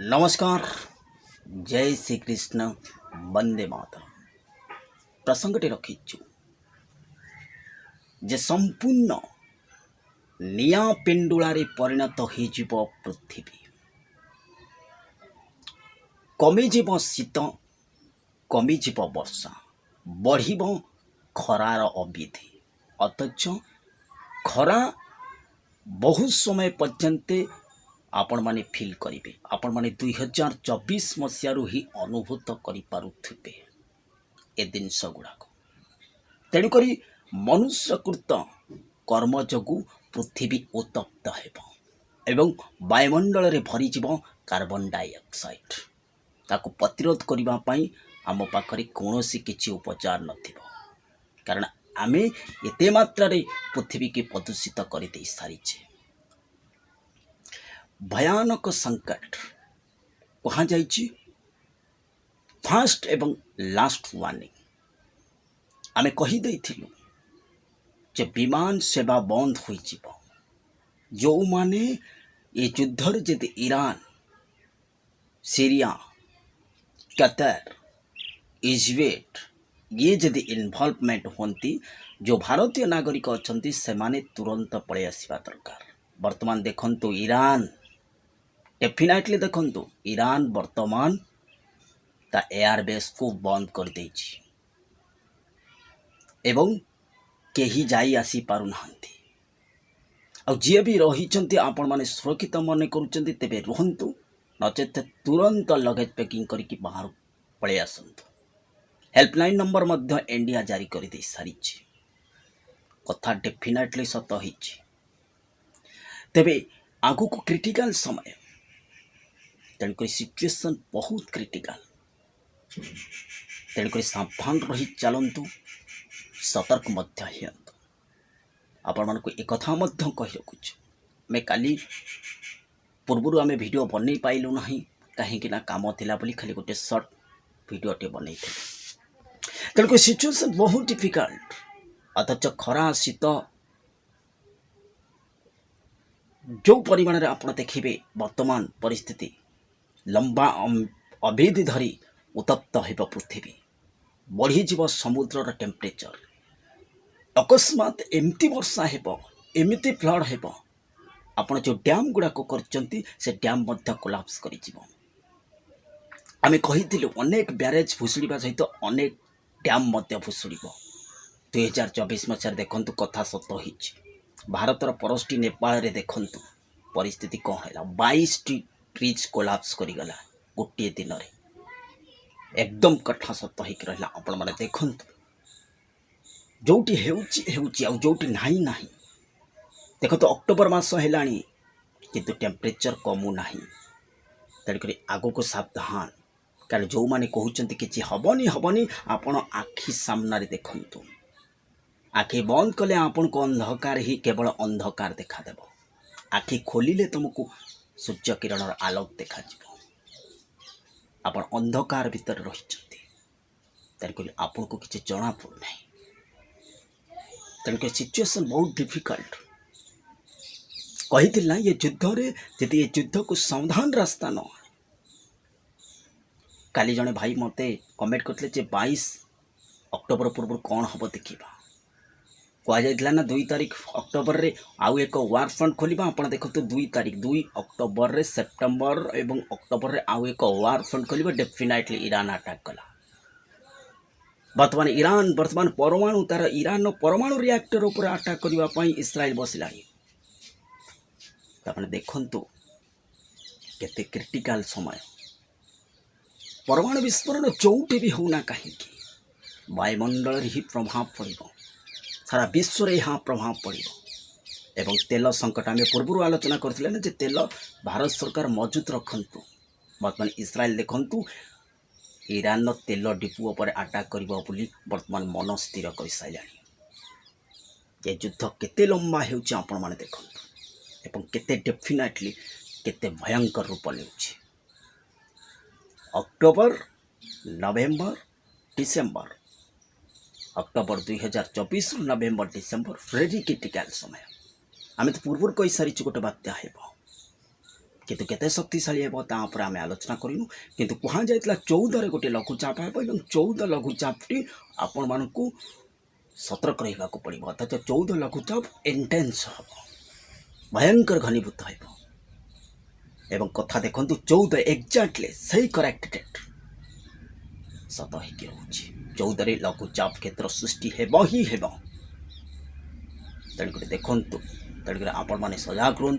नमस्कार। जय श्री कृष्ण। वंदे मातरम। प्रसंगटे रखिछु जे संपूर्ण निया पेंडुलारे परिणत होइजिब पृथ्वी। कमिजिब शीत, कमिजिब वर्षा, बढ़िब खरार अविधि। अथच खरा बहुत समय पर्यंत आपण माने फील करिवे। आपण माने 2024 मसीहारू ही अनुभूत करिपारुथिबे ए जिनस गुड़ाक। तेणुकरी मनुष्यकृत कर्म जोगु पृथ्वी उत्तप्त हेब एवं वायुमंडल रे भरीजिब कार्बन डाइऑक्साइड। ताको प्रतिरोध करिबा पई आम पाखरे कोनोसी किछि उपचार नथिबो, कारण आमे एते मात्रा रे पृथ्वी के प्रदूषित करि देई सारिछे। भयानक संकट कहा जाइछि फास्ट एवं लास्ट वार्निंग। आमे कही देइथिलु जे विमान सेवा बंद होइजिब। जो माने ये युद्धर जदि ईरान, सीरिया, कतर, इजराइल ये जदि इन्वॉल्वमेंट होती, जो भारतीय नागरिक अच्छा से माने तुरंत पलि आसवा दरकार। वर्तमान देखंतु ईरान, डेफिनेटली देखंतु ईरान वर्तमान ता एयरबेस को बंद कर देछि एवं केही जाई आसी पारु नाहंती। आ जी भी रही आपण माने सुरक्षित मन करुचंती तेबे रुहंतु, नचेत तुरंत लगेज पैकिंग करके बाहर पलि आसंतु। हेल्पलाइन नंबर मध्य इंडिया जारी कर दे सारिछि। कथा डेफिनेटली सत होइछि। तेबे आगु को क्रिटिकल समय, तेणुक सिचुएसन बहुत क्रिटिकल। तेणुक सावधान रही चलतु, सतर्क मध्य हियंतु। आपण मानक एक कथा मध्य कहि रखुछु, मैं काली पूर्वरु आमे वीडियो बनै पाइलु नाही, कहीं ना काम थिला बोली खाली गोटे शॉर्ट वीडियोटे बनै थे। तेणुक सिचुएसन बहुत डिफिकल्ट। अथच खरा शीत जो परिमाण रे आपण देखिबे वर्तमान परिस्थिति लंबा अवधि धरी उत्तप्त हेब पृथ्वी। बढ़ीजिब समुद्रर टेम्परेचर। अकस्मात एमती वर्षा हेब, एमती फ्लड हेब, आपण जो डैम गुड़ाक करचंती से डैम मध्य कोलाप्स करिजिब। आमे कहिथिलु अनेक ब्यारेज भुसुड़िबा सहित अनेक डैम मध्य भुसुड़िब। 2024 मसीह देखंतु कथा सत होइछि। भारतर परस्टी नेपाल रे देखंतु परिस्थिति कौन है। 22 ट्रीज कोलाप्स करिगला गोटे दिन रे। एकदम कथा सत होइक रहला। आपण माने देखंतु जोटी हेउची हेउची आ जोटी नाही नाही। देखंतु अक्टोबर मास हेलाणी किंतु टेम्परेचर कमु नाही। तेणुकरी आगो को सावधान, कारण जो माने कहउचंती किछि हबनी हबनी आपण आखि सामना रे देखंतु। आखि बंद कले आपण को अंधकार ही केवल अंधकार देखा देबो। आखि खोलिले तुमको सूर्य किरणर आलोक देखा जिवो। आपण अंधकार भीतर रहिचंती, तेणुकरी आपण को किछि जଣା पड़ु नाही। तेणुकरी सिचुएसन बहुत डिफिकल्ट। कहिथिला ये युद्ध रे जदि ये युद्ध को समाधान रास्ता न, काली जने भाई मते कमेंट करथिले जे 22 अक्टोबर पूर्व कौन हम देखा कहुला ना 2 तारीख अक्टोबर रे आउ एक वार फ्रंट खोलिबा। आपण देखते 2 तारीख 2 अक्टोबर रे सेप्टेम्बर एवं अक्टोबर रे आउ एक वार फ्रंट खोलिबा। डेफिनेटली ईरान अटैक कला। वर्तमान ईरान वर्तमान परमाणु तार ईरान परमाणु रिएक्टर ऊपर अटैक करबा पई इस्राएल बसिलानी। तापने देखंतु केते क्रिटिकल समय। परमाणु विस्फोरण चौटे भी होना कहीं वायुमंडल ही प्रभाव पड़ो, सारा विश्व रे यहाँ प्रभाव पड़ो। एवं तेल संकट आम पूर्व आलोचना करथिले ना जे तेल भारत सरकार मौजूद रखंतु। वर्तमान इस्राएल देखंतु ईरान तेल डिपो पर अटैक करिबो बोली वर्तमान मन स्थिर कर साइलानी। ये युद्ध केते लंबा हेउछि आपण माने देखंतु एवं केते डेफिनेटली केते भयंकर रूप लेउछि। अक्टोबर, नवेम्बर, डिसेम्बर, अक्टोबर 2024 नवेम्बर डिसेम्बर वेरी क्रिटिकल समय। आम तो पूर्व कही सारी गोटे बात्या हेब। କିନ୍ତୁ କେତେ ଶକ୍ତିଶାଳୀ ହେବ ତା ଉପରେ ଆମେ ଆଲୋଚନା କରିନୁ। କିନ୍ତୁ କୁହାଯାଇଥିଲା 14ରେ ଗୋଟିଏ ଲଘୁଚାପ ହେବ ଏବଂ 14 ଲଘୁଚାପଟି ଆପଣମାନଙ୍କୁ ସତର୍କ ରହିବାକୁ ପଡ଼ିବ। ଅଥଚ 14 ଲଘୁଚାପ ଇଣ୍ଟେନ୍ସ ହେବ, ଭୟଙ୍କର ଘନୀଭୂତ ହେବ। ଏବଂ କଥା ଦେଖନ୍ତୁ 14 ଏକ୍ଜାକ୍ଟଲି ସେଇ କରେକ୍ଟ ଡେଟ୍ ସତ ହେଇକି ରହୁଛି। 14ରେ ଲଘୁଚାପ କ୍ଷେତ୍ର ସୃଷ୍ଟି ହେବ ହିଁ ହେବ। ତେଣୁକରି ଦେଖନ୍ତୁ, ତେଣୁକରି ଆପଣମାନେ ସଜାଗ ରୁହନ୍ତୁ।